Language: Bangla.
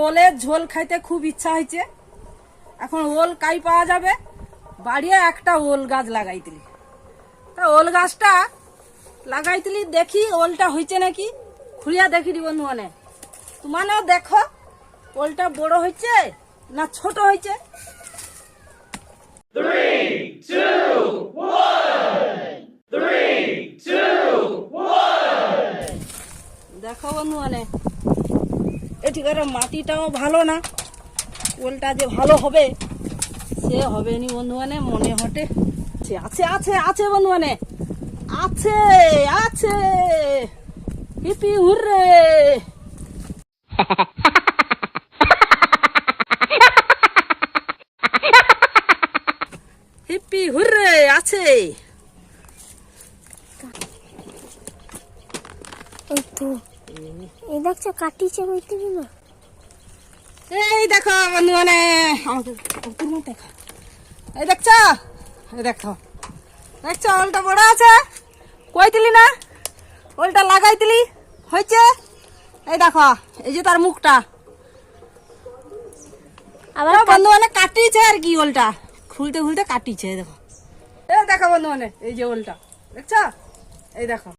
ওলের ঝোল খাইতে খুব ইচ্ছা হয়েছে। এখন ওল কাই পাওয়া যাবে, বাড়িয়ে একটা ওল গাছ লাগাইতিলি। তা ওল গাছটা লাগাইতিলি, দেখি ওলটা হয়েছে নাকি, খুঁড়িয়া দেখি দি বন্ধু মানে। তোমারও দেখো ওলটা বড় হয়েছে না ছোট হয়েছে। 3, 2, 1. 3, 2, 1. দেখো বন্ধু মানে, এটিকার মাটিটাও ভালো না, ওলটা যে ভালো হবে সে হবে নি বন্ধু মানে, মনে হটে। আছে আছে আছে বন্ধু মানে, আছে আছে। Hippie hurray. হিপি হুররে, আছে। এই তো এই দেখছো কাটিছে বলতে না। এই দেখো বন্ধু মানে, আমাকে দেখা। এই দেখছো, এই দেখো, দেখছো ওলটা বড় আছে। কইতিলি না ওলটা লাগাইতিলি, হয়েছে। এই দেখো, এই যে তার মুখটা। আবার বন্ধু মানে কাটিছে আর কি, ওলটা খুলতে খুলতে কাটিছে। দেখো, এই দেখো বন্ধু মানে, এই যে ওলটা দেখছো, এই দেখো।